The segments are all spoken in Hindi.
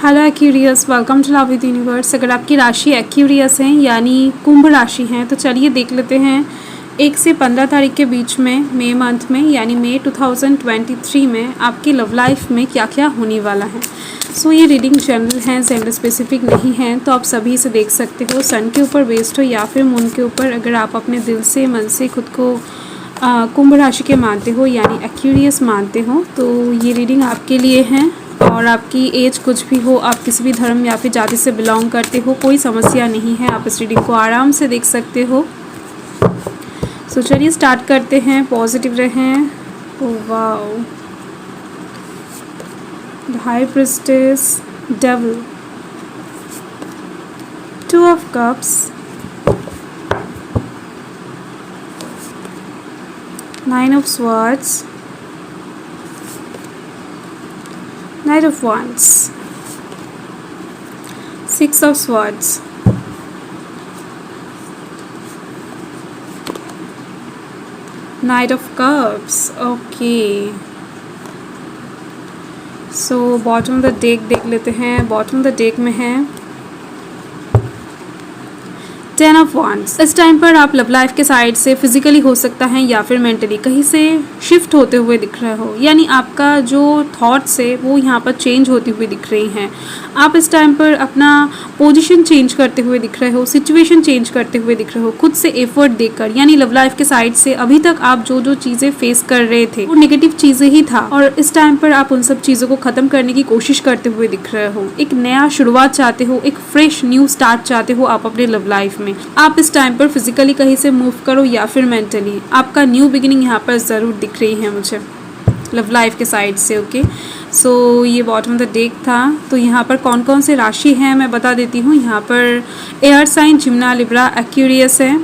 Hello Aquarius, welcome to love with universe. अगर आपकी राशि एक्यूरियस है यानी कुंभ राशि है तो चलिए देख लेते हैं 1 से 15 तारीख के बीच में मई मंथ में यानी मई 2023 में आपकी लव लाइफ में क्या क्या होने वाला है। सो ये रीडिंग जनरल है, जेंडर स्पेसिफिक नहीं है, तो आप सभी से देख सकते हो। सन के ऊपर बेस्ड हो या फिर मून के ऊपर। अगर आप अपने दिल से मन से खुद को कुंभ राशि के मानते हो यानी एक्यूरियस मानते हो तो ये रीडिंग आपके लिए है। और आपकी एज कुछ भी हो, आप किसी भी धर्म या फिर जाति से बिलोंग करते हो, कोई समस्या नहीं है, आप इस रीडिंग को आराम से देख सकते हो। सो चलिए स्टार्ट करते हैं। पॉजिटिव रहें। Wow, the high priestess, devil, 2 of cups, 9 of swords, Knight of Wands, 6 of Swords, Knight of Cups. Okay. So bottom of the deck देख लेते हैं। बॉटम ऑफ द डेक में है 10 ऑफ वांड्स। इस टाइम पर आप लव लाइफ के साइड से फिजिकली हो सकता है या फिर मेंटली कहीं से शिफ्ट होते हुए दिख रहे हो, यानी आपका जो थॉट्स है वो यहाँ पर चेंज होती हुई दिख रही हैं। आप इस टाइम पर अपना पोजीशन चेंज करते हुए दिख रहे हो, सिचुएशन चेंज करते हुए दिख रहे हो, खुद से एफर्ट देकर। यानी लव लाइफ के साइड से अभी तक आप जो जो चीज़ें फेस कर रहे थे वो नेगेटिव चीज़ें ही था, और इस टाइम पर आप उन सब चीज़ों को ख़त्म करने की कोशिश करते हुए दिख रहे हो। एक नया शुरुआत चाहते हो, एक फ्रेश न्यू स्टार्ट चाहते हो आप अपने लव लाइफ में। आप इस टाइम पर फिजिकली कहीं से मूव करो या फिर मेंटली, आपका न्यू बिगिनिंग यहाँ पर ज़रूर दिख रही है मुझे लव लाइफ के साइड से। ओके, सो ये बॉटम ऑफ द डेक था। तो यहाँ पर कौन कौन से राशि हैं मैं बता देती हूँ। यहाँ पर air sign Gemini Libra Aquarius है,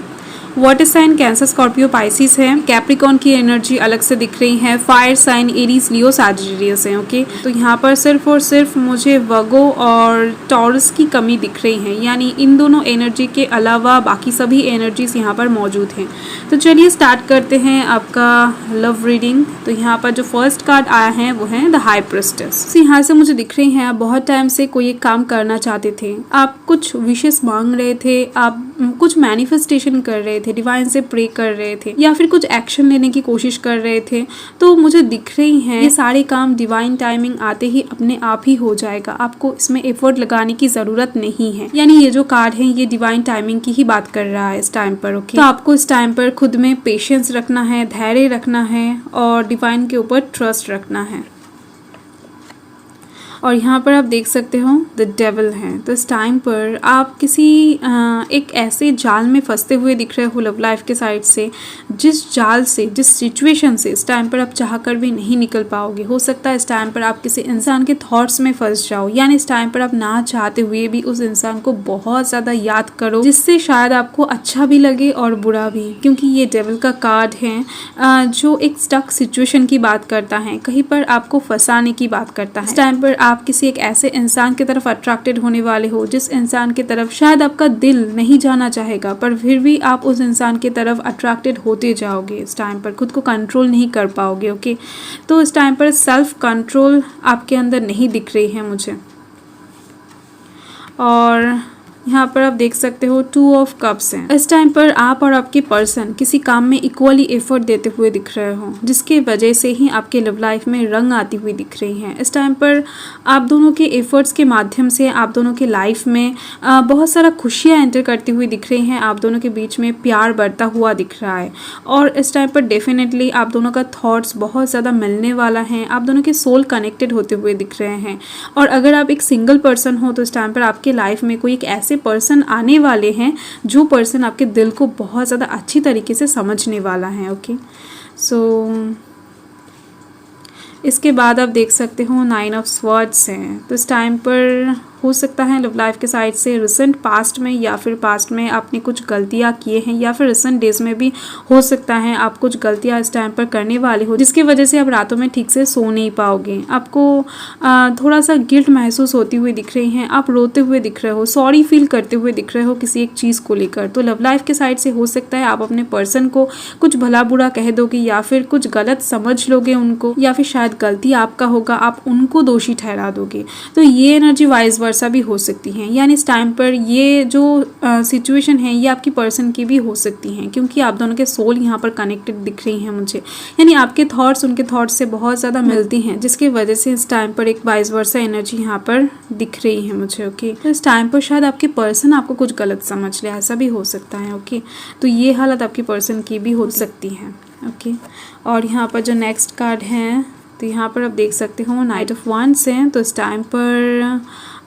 water sign Cancer Scorpio Pisces है, कैप्रिकॉन की एनर्जी अलग से दिख रही है, fire sign Aries Leo Sagittarius है। ओके, तो यहाँ पर सिर्फ और सिर्फ मुझे वर्गो और टॉरस की कमी दिख रही है, यानी इन दोनों एनर्जी के अलावा बाकी सभी एनर्जीज यहाँ पर मौजूद हैं। तो चलिए स्टार्ट करते हैं आपका लव रीडिंग। तो यहाँ पर जो फर्स्ट कार्ड आया है वो है द हाई प्रिस्टेस। यहाँ से मुझे दिख रही है आप बहुत टाइम से कोई एक काम करना चाहते थे, आप कुछ विशेष मांग रहे थे, आप कुछ मैनिफेस्टेशन कर रहे थे, डिवाइन से प्रे कर रहे थे या फिर कुछ एक्शन लेने की कोशिश कर रहे थे। तो मुझे दिख रही हैं ये सारे काम डिवाइन टाइमिंग आते ही अपने आप ही हो जाएगा, आपको इसमें एफर्ट लगाने की जरूरत नहीं है। यानी ये जो कार्ड है ये डिवाइन टाइमिंग की ही बात कर रहा है इस टाइम पर। ओके, तो आपको इस टाइम पर खुद में पेशेंस रखना है, धैर्य रखना है और डिवाइन के ऊपर ट्रस्ट रखना है। और यहाँ पर आप देख सकते हो द डेविल है। तो इस टाइम पर आप किसी एक ऐसे जाल में फंसते हुए दिख रहे हो लव लाइफ के साइड से, जिस जाल से, जिस सिचुएशन से इस टाइम पर आप चाह कर भी नहीं निकल पाओगे। हो सकता है इस टाइम पर आप किसी इंसान के थॉट्स में फंस जाओ, यानी इस टाइम पर आप ना चाहते हुए भी उस इंसान को बहुत ज़्यादा याद करो, जिससे शायद आपको अच्छा भी लगे और बुरा भी, क्योंकि ये डेविल का कार्ड है जो एक स्टक सिचुएशन की बात करता है, कहीं पर आपको फंसाने की बात करता है। इस टाइम पर आप किसी एक ऐसे इंसान की तरफ अट्रैक्टेड होने वाले हो जिस इंसान की तरफ शायद आपका दिल नहीं जाना चाहेगा, पर फिर भी आप उस इंसान की तरफ अट्रैक्टेड होते जाओगे। इस टाइम पर खुद को कंट्रोल नहीं कर पाओगे। ओके, तो इस टाइम पर सेल्फ कंट्रोल आपके अंदर नहीं दिख रही है मुझे। और यहाँ पर आप देख सकते हो 2 ऑफ कप्स हैं। इस टाइम पर आप और आपके पर्सन किसी काम में इक्वली एफर्ट देते हुए दिख रहे हो, जिसके वजह से ही आपके लव लाइफ में रंग आती हुई दिख रही है। इस टाइम पर आप दोनों के एफर्ट्स के माध्यम से आप दोनों के लाइफ में बहुत सारा खुशियाँ एंटर करती हुई दिख रही हैं। आप दोनों के बीच में प्यार बढ़ता हुआ दिख रहा है और इस टाइम पर डेफिनेटली आप दोनों का थॉट्स बहुत ज़्यादा मिलने वाला है। आप दोनों के सोल कनेक्टेड होते हुए दिख रहे हैं। और अगर आप एक सिंगल पर्सन हो तो इस टाइम पर आपके लाइफ में कोई एक ऐसे पर्सन आने वाले हैं जो पर्सन आपके दिल को बहुत ज़्यादा अच्छी तरीके से समझने वाला है। ओके, सो इसके बाद आप देख सकते हो 9 ऑफ स्वर्ड्स हैं। तो इस टाइम पर हो सकता है लव लाइफ के साइड से रिसेंट पास्ट में, या फिर पास्ट में आपने कुछ गलतियां किए हैं, या फिर रिसेंट डेज में भी हो सकता है आप कुछ गलतियां इस टाइम पर करने वाले हो, जिसकी वजह से आप रातों में ठीक से सो नहीं पाओगे। आपको थोड़ा सा गिल्ट महसूस होती हुई दिख रही हैं, आप रोते हुए दिख रहे हो, सॉरी फील करते हुए दिख रहे हो किसी एक चीज़ को लेकर। तो लव लाइफ के साइड से हो सकता है आप अपने पर्सन को कुछ भला बुरा कह दोगे, या फिर कुछ गलत समझ लोगे उनको, या फिर शायद गलती आपका होगा, आप उनको दोषी ठहरा दोगे। तो ये एनर्जी वाइस वर्सा भी हो सकती है, यानी इस टाइम पर ये जो सिचुएशन है ये आपकी पर्सन की भी हो सकती हैं, क्योंकि आप दोनों के सोल यहाँ पर कनेक्टेड दिख रही हैं मुझे, यानी आपके थॉट्स उनके थॉट्स से बहुत ज़्यादा मिलती हैं, जिसकी वजह से इस टाइम पर एक वाइस वर्सा एनर्जी यहाँ पर दिख रही है मुझे। ओके, तो इस टाइम पर शायद आपके पर्सन आपको कुछ गलत समझ ले, ऐसा भी हो सकता है। ओके, तो ये हालत आपकी पर्सन की भी हो सकती है। ओके, और यहाँ पर जो नेक्स्ट कार्ड है, तो यहाँ पर आप देख सकते हो नाइट ऑफ वांड्स है। तो इस टाइम पर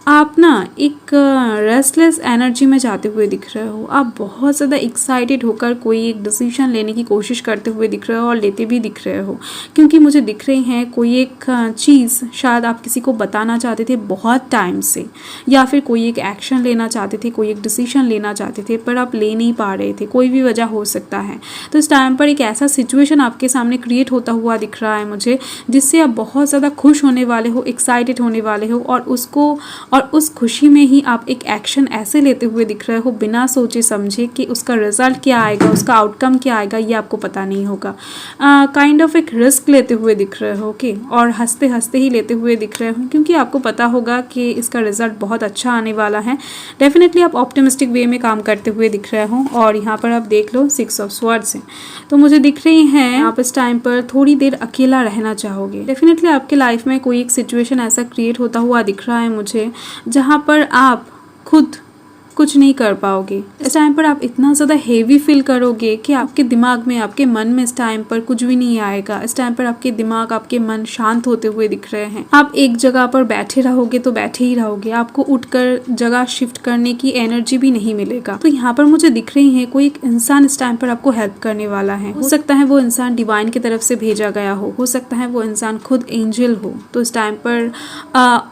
आप ना एक रेस्टलेस एनर्जी में जाते हुए दिख रहे हो, आप बहुत ज़्यादा एक्साइटेड होकर कोई एक डिसीजन लेने की कोशिश करते हुए दिख रहे हो, और लेते भी दिख रहे हो, क्योंकि मुझे दिख रही हैं कोई एक चीज़ शायद आप किसी को बताना चाहते थे बहुत टाइम से, या फिर कोई एक एक्शन लेना चाहते थे, कोई एक डिसीजन लेना चाहते थे, पर आप ले नहीं पा रहे थे, कोई भी वजह हो सकता है। तो इस टाइम पर एक ऐसा सिचुएशन आपके सामने क्रिएट होता हुआ दिख रहा है मुझे, जिससे आप बहुत ज़्यादा खुश होने वाले हो, एक्साइटेड होने वाले हो, और उस खुशी में ही आप एक एक्शन ऐसे लेते हुए दिख रहे हो बिना सोचे समझे कि उसका रिजल्ट क्या आएगा, उसका आउटकम क्या आएगा, ये आपको पता नहीं होगा। काइंड ऑफ एक रिस्क लेते हुए दिख रहे हो, ओके, और हंसते हंसते ही लेते हुए दिख रहे हो, क्योंकि आपको पता होगा कि इसका रिजल्ट बहुत अच्छा आने वाला है। डेफिनेटली आप ऑप्टिमिस्टिक वे में काम करते हुए दिख रहे हो। और यहाँ पर आप देख लो 6 ऑफ स्वॉर्ड्स है, तो मुझे दिख रही हैं आप इस टाइम पर थोड़ी देर अकेला रहना चाहोगे। डेफिनेटली आपके लाइफ में कोई एक सिचुएशन ऐसा क्रिएट होता हुआ दिख रहा है मुझे, जहाँ पर आप खुद कुछ नहीं कर पाओगे। इस टाइम पर आप इतना ज़्यादा हेवी फील करोगे कि आपके दिमाग में, आपके मन में इस टाइम पर कुछ भी नहीं आएगा। इस टाइम पर आपके दिमाग, आपके मन शांत होते हुए दिख रहे हैं। आप एक जगह पर बैठे रहोगे तो बैठे ही रहोगे, आपको उठकर जगह शिफ्ट करने की एनर्जी भी नहीं मिलेगा। तो यहाँ पर मुझे दिख रही है कोई एक इंसान इस टाइम पर आपको हेल्प करने वाला है। हो सकता है वो इंसान डिवाइन की तरफ से भेजा गया हो सकता है वो इंसान खुद एंजल हो। तो इस टाइम पर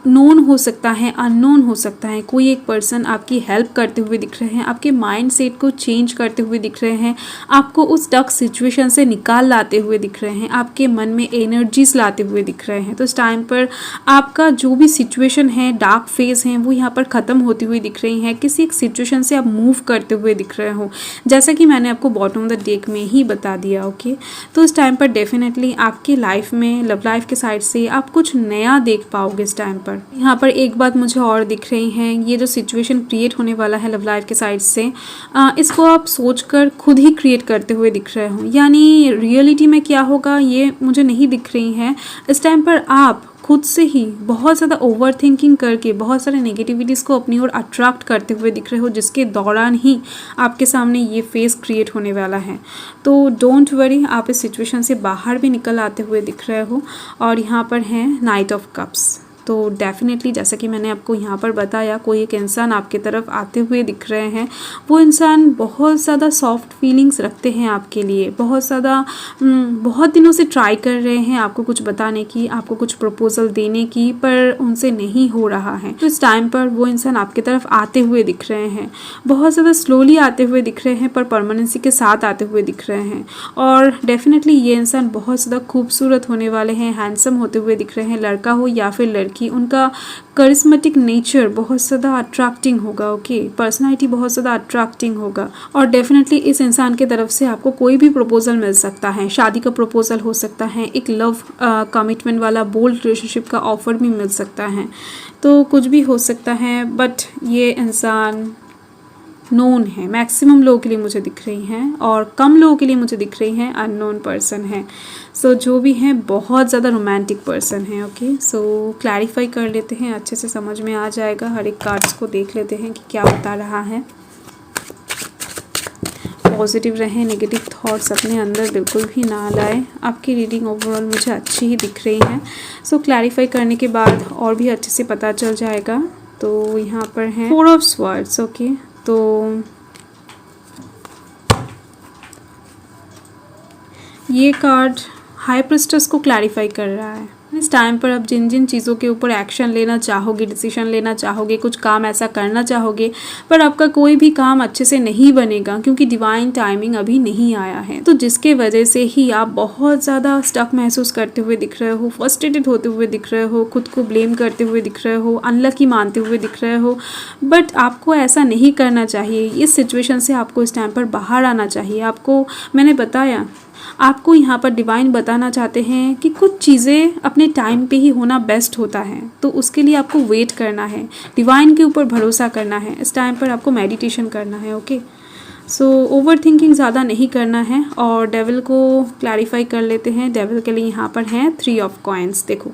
नोन हो सकता है, अननोन हो सकता है, कोई एक पर्सन आपकी हेल्प करते हुए दिख रहे हैं, आपके माइंड सेट को चेंज करते हुए दिख रहे हैं, आपको उस टफ सिचुएशन से निकाल लाते हुए दिख रहे हैं, आपके मन में एनर्जीज लाते हुए दिख रहे हैं। तो इस टाइम पर आपका जो भी सिचुएशन है, डार्क फेज है, वो यहाँ पर ख़त्म होती हुई दिख रही हैं। किसी एक सिचुएशन से आप मूव करते हुए दिख रहे हो, जैसा कि मैंने आपको बॉटम ऑफ द डेक में ही बता दिया। ओके, तो इस टाइम पर डेफिनेटली आपकी लाइफ में, लव लाइफ के साइड से आप कुछ नया देख पाओगे इस टाइम पर। यहाँ पर एक बात मुझे और दिख रही है, ये जो सिचुएशन क्रिएट होने वाला है लव लाइफ के साइड से, इसको आप सोचकर खुद ही क्रिएट करते हुए दिख रहे हो, यानी रियलिटी में क्या होगा ये मुझे नहीं दिख रही है। इस टाइम पर आप खुद से ही बहुत ज़्यादा ओवर थिंकिंग करके बहुत सारे नेगेटिविटीज़ को अपनी ओर अट्रैक्ट करते हुए दिख रहे हो, जिसके दौरान ही आपके सामने ये फेस क्रिएट होने वाला है। तो डोंट वरी, आप इस सिचुएशन से बाहर भी निकल आते हुए दिख रहे हो। और यहाँ पर है नाइट ऑफ कप्स। तो डेफिनेटली जैसा कि मैंने आपको यहाँ पर बताया, कोई एक इंसान आपके तरफ आते हुए दिख रहे हैं। वो इंसान बहुत ज़्यादा सॉफ्ट फीलिंग्स रखते हैं आपके लिए, बहुत दिनों से ट्राई कर रहे हैं आपको कुछ बताने की, आपको कुछ प्रपोजल देने की, पर उनसे नहीं हो रहा है। तो इस टाइम पर वो इंसान आपके तरफ आते हुए दिख रहे हैं, बहुत ज़्यादा स्लोली आते हुए दिख रहे हैं, पर परमानेंसी के साथ आते हुए दिख रहे हैं। और डेफिनेटली ये इंसान बहुत ज़्यादा खूबसूरत होने वाले हैं, हैंडसम होते हुए दिख रहे हैं, लड़का हो या फिर लड़की। उनका करिश्मेटिक नेचर बहुत ज़्यादा अट्रैक्टिंग होगा। ओके, पर्सनालिटी बहुत ज़्यादा अट्रैक्टिंग होगा। और डेफिनेटली इस इंसान की तरफ से आपको कोई भी प्रपोजल मिल सकता है, शादी का प्रपोजल हो सकता है, एक लव कमिटमेंट वाला बोल्ड रिलेशनशिप का ऑफर भी मिल सकता है। तो कुछ भी हो सकता है, बट ये इंसान नोन है, मैक्सिमम लोगों के लिए मुझे दिख रही हैं, और कम लोगों के लिए मुझे दिख रही हैं अननोन पर्सन है। सो जो भी हैं बहुत ज़्यादा रोमांटिक पर्सन है। ओके, सो क्लैरिफाई कर लेते हैं, अच्छे से समझ में आ जाएगा। हर एक कार्ड्स को देख लेते हैं कि क्या बता रहा है। पॉजिटिव रहें, नेगेटिव थॉट्स अपने अंदर बिल्कुल भी ना लाए। आपकी रीडिंग ओवरऑल मुझे अच्छी ही दिख रही है। सो क्लैरिफाई करने के बाद और भी अच्छे से पता चल जाएगा। तो यहाँ पर है 4 ऑफ स्वॉर्ड्स। ओके, तो ये कार्ड हाई प्रिस्टेस को क्लैरिफाई कर रहा है। इस इस टाइम पर आप जिन जिन चीज़ों के ऊपर एक्शन लेना चाहोगे, डिसीजन लेना चाहोगे, कुछ काम ऐसा करना चाहोगे, पर आपका कोई भी काम अच्छे से नहीं बनेगा क्योंकि डिवाइन टाइमिंग अभी नहीं आया है। तो जिसके वजह से ही आप बहुत ज़्यादा स्टक महसूस करते हुए दिख रहे हो, फ्रस्ट्रेटेड होते हुए दिख रहे हो, खुद को ब्लेम करते हुए दिख रहे हो, अनलकी मानते हुए दिख रहे हो। बट आपको ऐसा नहीं करना चाहिए। इस सिचुएशन से आपको इस टाइम पर बाहर आना चाहिए। आपको मैंने बताया, आपको यहाँ पर डिवाइन बताना चाहते हैं कि कुछ चीज़ें अपने टाइम पे ही होना बेस्ट होता है, तो उसके लिए आपको वेट करना है, डिवाइन के ऊपर भरोसा करना है। इस टाइम पर आपको मेडिटेशन करना है। ओके, सो ओवर थिंकिंग ज़्यादा नहीं करना है। और डेविल को क्लैरिफाई कर लेते हैं। डेविल के लिए यहाँ पर हैं 3 ऑफ कॉइन्स। देखो,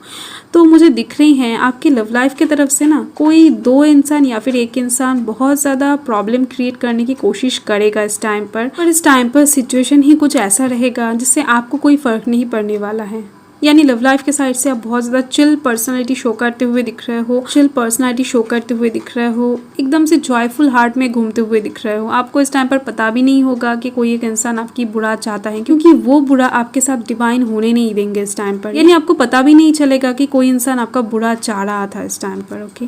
तो मुझे दिख रही हैं आपकी लव लाइफ की तरफ से ना कोई 2 इंसान या फिर 1 इंसान बहुत ज़्यादा प्रॉब्लम क्रिएट करने की कोशिश करेगा इस टाइम पर इस टाइम पर सिचुएशन ही कुछ ऐसा रहेगा जिससे आपको कोई फ़र्क नहीं पड़ने वाला है। यानी लव लाइफ के साइड से आप बहुत ज़्यादा चिल पर्सनालिटी शो करते हुए दिख रहे हो, एकदम से जॉयफुल हार्ट में घूमते हुए दिख रहे हो। आपको इस टाइम पर पता भी नहीं होगा कि कोई एक इंसान आपकी बुरा चाहता है, क्योंकि वो बुरा आपके साथ डिवाइन होने नहीं देंगे इस टाइम पर। यानी आपको पता भी नहीं चलेगा कि कोई इंसान आपका बुरा चाह रहा था इस टाइम पर। ओके,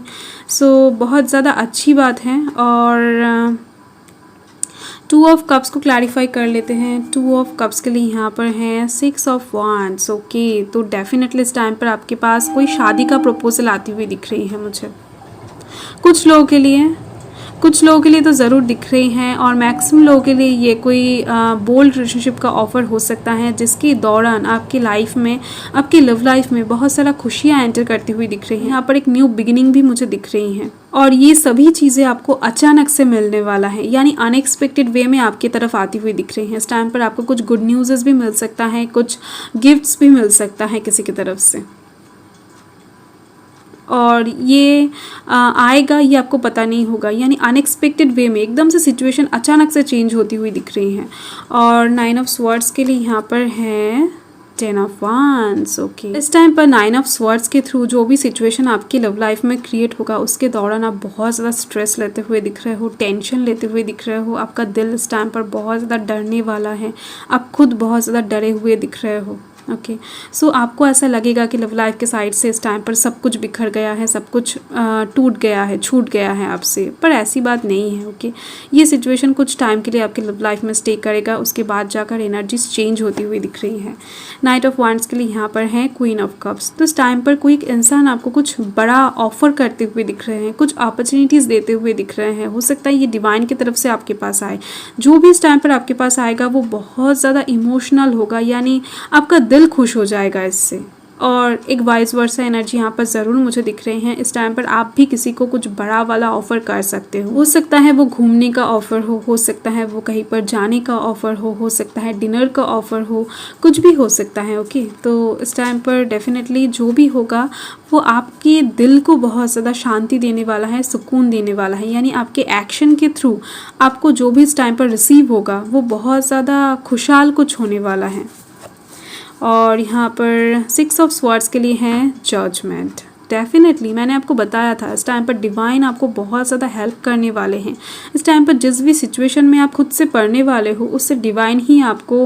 सो बहुत ज़्यादा अच्छी बात है। और 2 ऑफ कप्स को क्लैरिफाई कर लेते हैं। 2 ऑफ कप्स के लिए यहाँ पर हैं 6 ऑफ वांड्स। ओके, तो डेफिनेटली इस टाइम पर आपके पास कोई शादी का प्रपोजल आती हुई दिख रही है मुझे। कुछ लोगों के लिए तो ज़रूर दिख रही हैं, और मैक्सिमम लोगों के लिए ये कोई बोल्ड रिलेशनशिप का ऑफ़र हो सकता है, जिसके दौरान आपकी लाइफ में, आपकी लव लाइफ में बहुत सारा खुशियाँ एंटर करती हुई दिख रही हैं। यहाँ पर एक न्यू बिगिनिंग भी मुझे दिख रही हैं, और ये सभी चीज़ें आपको अचानक से मिलने वाला है, यानी अनएक्सपेक्टेड वे में आपकी तरफ आती हुई दिख रही हैं। इस टाइम पर आपको कुछ गुड न्यूज़ भी मिल सकता है, कुछ गिफ्ट्स भी मिल सकता है किसी की तरफ से, और ये आएगा ये आपको पता नहीं होगा। यानी अनएक्सपेक्टेड वे में एकदम से सिचुएशन अचानक से चेंज होती हुई दिख रही है। और 9 ऑफ स्वॉर्ड्स के लिए यहाँ पर है 10 ऑफ वांड्स। ओके, इस टाइम पर 9 ऑफ स्वॉर्ड्स के थ्रू जो भी सिचुएशन आपकी लव लाइफ में क्रिएट होगा, उसके दौरान आप बहुत ज़्यादा स्ट्रेस लेते हुए दिख रहे हो, टेंशन लेते हुए दिख रहे हो। आपका दिल इस टाइम पर बहुत ज़्यादा डरने वाला है, आप खुद बहुत ज़्यादा डरे हुए दिख रहे हो। ओके, सो आपको ऐसा लगेगा कि लव लाइफ के साइड से इस टाइम पर सब कुछ बिखर गया है, सब कुछ टूट गया है, छूट गया है आपसे, पर ऐसी बात नहीं है। ओके, ये सिचुएशन कुछ टाइम के लिए आपकी लव लाइफ में स्टे करेगा, उसके बाद जाकर एनर्जीज चेंज होती हुई दिख रही है। नाइट ऑफ वांड्स के लिए यहाँ पर है क्वीन ऑफ कप्स। तो इस टाइम पर कोई एक इंसान आपको कुछ बड़ा ऑफर करते हुए दिख रहे हैं, कुछ अपॉर्चुनिटीज़ देते हुए दिख रहे हैं। हो सकता है ये डिवाइन की तरफ से आपके पास आए। जो भी इस टाइम पर आपके पास आएगा वो बहुत ज़्यादा इमोशनल होगा, यानी आपका दिल खुश हो जाएगा इससे। और एक वाइस वर्सा एनर्जी यहाँ पर ज़रूर मुझे दिख रही हैं। इस टाइम पर आप भी किसी को कुछ बड़ा वाला ऑफ़र कर सकते हो सकता है वो घूमने का ऑफ़र हो सकता है वो कहीं पर जाने का ऑफ़र हो सकता है डिनर का ऑफ़र हो, कुछ भी हो सकता है। ओके, तो इस टाइम पर डेफिनेटली जो भी होगा वो आपके दिल को बहुत ज़्यादा शांति देने वाला है, सुकून देने वाला है। यानी आपके एक्शन के थ्रू आपको जो भी इस टाइम पर रिसीव होगा वो बहुत ज़्यादा खुशहाल कुछ होने वाला है। और यहाँ पर 6 ऑफ स्वॉर्ड्स के लिए हैं जजमेंट। डेफिनेटली मैंने आपको बताया था इस टाइम पर डिवाइन आपको बहुत ज़्यादा हेल्प करने वाले हैं। इस टाइम पर जिस भी सिचुएशन में आप खुद से पढ़ने वाले हो उससे डिवाइन ही आपको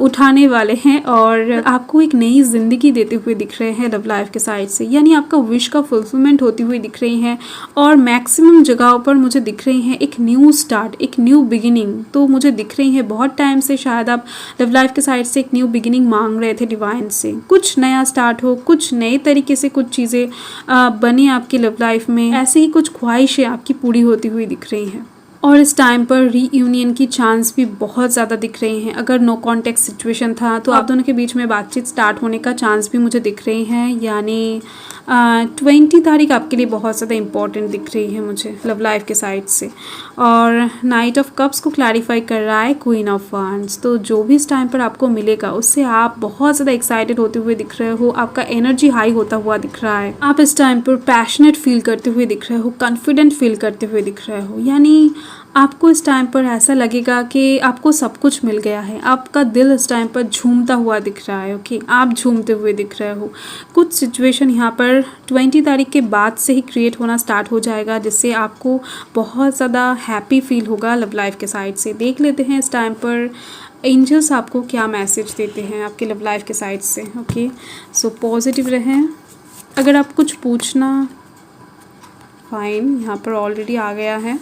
उठाने वाले हैं और आपको एक नई ज़िंदगी देते हुए दिख रहे हैं लव लाइफ के साइड से। यानी आपका विश का फुलफिलमेंट होती हुई दिख रही है और मैक्सिमम जगहों पर मुझे दिख रही हैं एक न्यू स्टार्ट, एक न्यू बिगिनिंग। तो मुझे दिख रही है बहुत टाइम से शायद आप लव लाइफ के साइड से एक न्यू बिगिनिंग मांग रहे थे डिवाइन से, कुछ नया स्टार्ट हो, कुछ नए तरीके से कुछ चीज़ें बनी आपकी लव लाइफ में। ऐसे ही कुछ ख्वाहिशें आपकी पूरी होती हुई दिख रही हैं और इस टाइम पर रीयूनियन की चांस भी बहुत ज़्यादा दिख रही हैं। अगर नो कॉन्टेक्ट सिचुएशन था तो आप दोनों के बीच में बातचीत स्टार्ट होने का चांस भी मुझे दिख रही हैं। यानी 20 तारीख आपके लिए बहुत ज़्यादा इंपॉर्टेंट दिख रही है मुझे लव लाइफ के साइड से। और नाइट ऑफ कप्स को क्लैरिफाई कर रहा है क्वीन ऑफ वांड्स। तो जो भी इस टाइम पर आपको मिलेगा उससे आप बहुत ज़्यादा एक्साइटेड होते हुए दिख रहे हो, आपका एनर्जी हाई होता हुआ दिख रहा है। आप इस टाइम पर पैशनेट फील करते हुए दिख रहे हो, कॉन्फिडेंट फील करते हुए दिख रहे हो। यानी आपको इस टाइम पर ऐसा लगेगा कि आपको सब कुछ मिल गया है। आपका दिल इस टाइम पर झूमता हुआ दिख रहा है। ओके, आप झूमते हुए दिख रहे हो। कुछ सिचुएशन यहाँ पर 20 तारीख के बाद से ही क्रिएट होना स्टार्ट हो जाएगा जिससे आपको बहुत ज़्यादा हैप्पी फील होगा लव लाइफ के साइड से। देख लेते हैं इस टाइम पर एंजल्स आपको क्या मैसेज देते हैं आपके लव लाइफ के साइड से। ओके, सो पॉजिटिव रहें। अगर आप कुछ पूछना, फाइन, यहाँ पर ऑलरेडी आ गया है।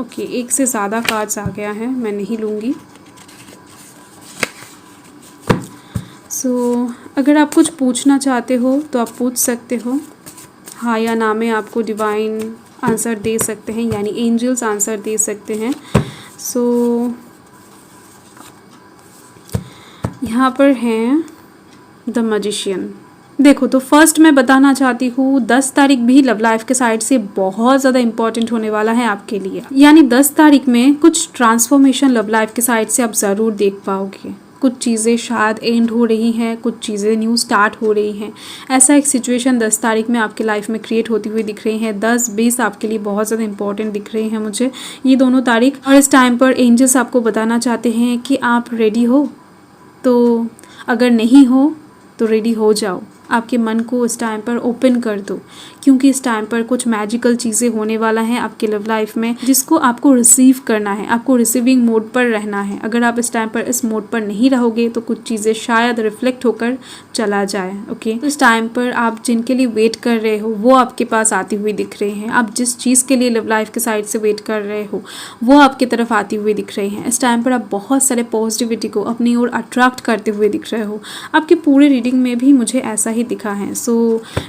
ओके, एक से ज़्यादा कार्ड्स आ गया है, मैं नहीं लूँगी। सो अगर आप कुछ पूछना चाहते हो तो आप पूछ सकते हो, हाँ या ना में आपको डिवाइन आंसर दे सकते हैं, यानी एंजल्स आंसर दे सकते हैं। सो यहाँ पर हैं द मैजिशियन। देखो, तो फर्स्ट मैं बताना चाहती हूँ 10 तारीख भी लव लाइफ के साइड से बहुत ज़्यादा इंपॉर्टेंट होने वाला है आपके लिए। यानी 10 तारीख में कुछ ट्रांसफॉर्मेशन लव लाइफ के साइड से आप ज़रूर देख पाओगे। कुछ चीज़ें शायद एंड हो रही हैं, कुछ चीज़ें न्यू स्टार्ट हो रही हैं। ऐसा एक सिचुएशन 10 तारीख में आपके लाइफ में क्रिएट होती हुई दिख रही है। 10-20 आपके लिए बहुत ज़्यादा इंपॉर्टेंट दिख रही हैं मुझे ये दोनों तारीख। और इस टाइम पर एंजल्स आपको बताना चाहते हैं कि आप रेडी हो, तो अगर नहीं हो तो रेडी हो जाओ। आपके मन को इस टाइम पर ओपन कर दो, क्योंकि इस टाइम पर कुछ मैजिकल चीज़ें होने वाला है आपके लव लाइफ में, जिसको आपको रिसीव करना है। आपको रिसीविंग मोड पर रहना है। अगर आप इस टाइम पर इस मोड पर नहीं रहोगे तो कुछ चीज़ें शायद रिफ्लेक्ट होकर चला जाए। ओके, तो इस टाइम पर आप जिनके लिए वेट कर रहे हो वो आपके पास आती हुई दिख रही हैं। आप जिस चीज़ के लिए लव लाइफ के साइड से वेट कर रहे हो वो आपकी तरफ आती हुई दिख रही हैं। इस टाइम पर आप बहुत सारे पॉजिटिविटी को अपनी ओर अट्रैक्ट करते हुए दिख रहे हो। आपकी पूरे रीडिंग में भी मुझे ऐसा ही दिखा है। सो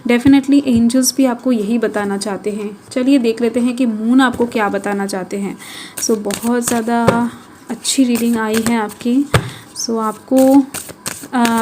डेफिनेटली एंजल्स भी आपको यही बताना चाहते हैं। चलिए देख लेते हैं कि मून आपको क्या बताना चाहते हैं। सो बहुत ज़्यादा अच्छी रीडिंग आई है आपकी। सो आपको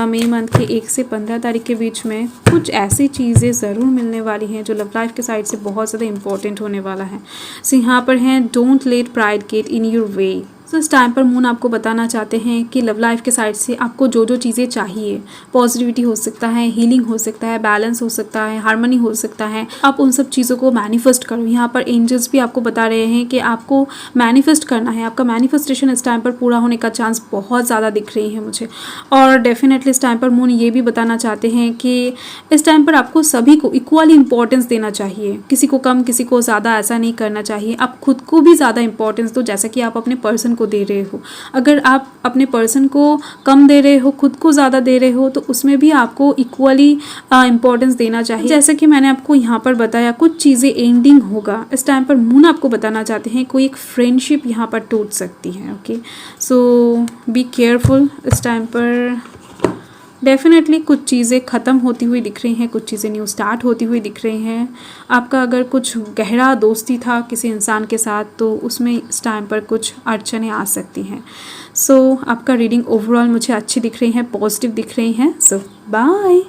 मई मंथ के 1 से 15 तारीख के बीच में कुछ ऐसी चीज़ें ज़रूर मिलने वाली हैं जो लव लाइफ के साइड से बहुत ज़्यादा इंपॉर्टेंट होने वाला है। सो यहाँ पर हैं, don't let pride get in your way. So इस टाइम पर मून आपको बताना चाहते हैं कि लव लाइफ के साइड से आपको जो जो चीज़ें चाहिए, पॉजिटिविटी हो सकता है, हीलिंग हो सकता है, बैलेंस हो सकता है, हार्मनी हो सकता है, आप उन सब चीज़ों को मैनिफेस्ट करो। यहाँ पर एंजल्स भी आपको बता रहे हैं कि आपको मैनिफेस्ट करना है। आपका मैनिफेस्टेशन इस टाइम पर पूरा होने का चांस बहुत ज़्यादा दिख रही है मुझे। और डेफिनेटली इस टाइम पर मून ये भी बताना चाहते हैं कि इस टाइम पर आपको सभी को इक्वली इंपॉर्टेंस देना चाहिए। किसी को कम, किसी को ज़्यादा ऐसा नहीं करना चाहिए। आप खुद को भी ज़्यादा इंपॉर्टेंस दो, जैसा कि आप अपने पर्सन को दे रहे हो। अगर आप अपने पर्सन को कम दे रहे हो, खुद को ज़्यादा दे रहे हो, तो उसमें भी आपको इक्वली इंपॉर्टेंस देना चाहिए। जैसे कि मैंने आपको यहाँ पर बताया, कुछ चीज़ें एंडिंग होगा। इस टाइम पर मून आपको बताना चाहते हैं कोई एक फ्रेंडशिप यहाँ पर टूट सकती है। Okay, so be careful. इस टाइम पर डेफिनेटली कुछ चीज़ें ख़त्म होती हुई दिख रही हैं, कुछ चीज़ें न्यू स्टार्ट होती हुई दिख रही हैं। आपका अगर कुछ गहरा दोस्ती था किसी इंसान के साथ, तो उसमें इस टाइम पर कुछ अड़चनें आ सकती हैं। सो आपका रीडिंग ओवरऑल मुझे अच्छी दिख रही है, पॉजिटिव दिख रही हैं। सो बाय।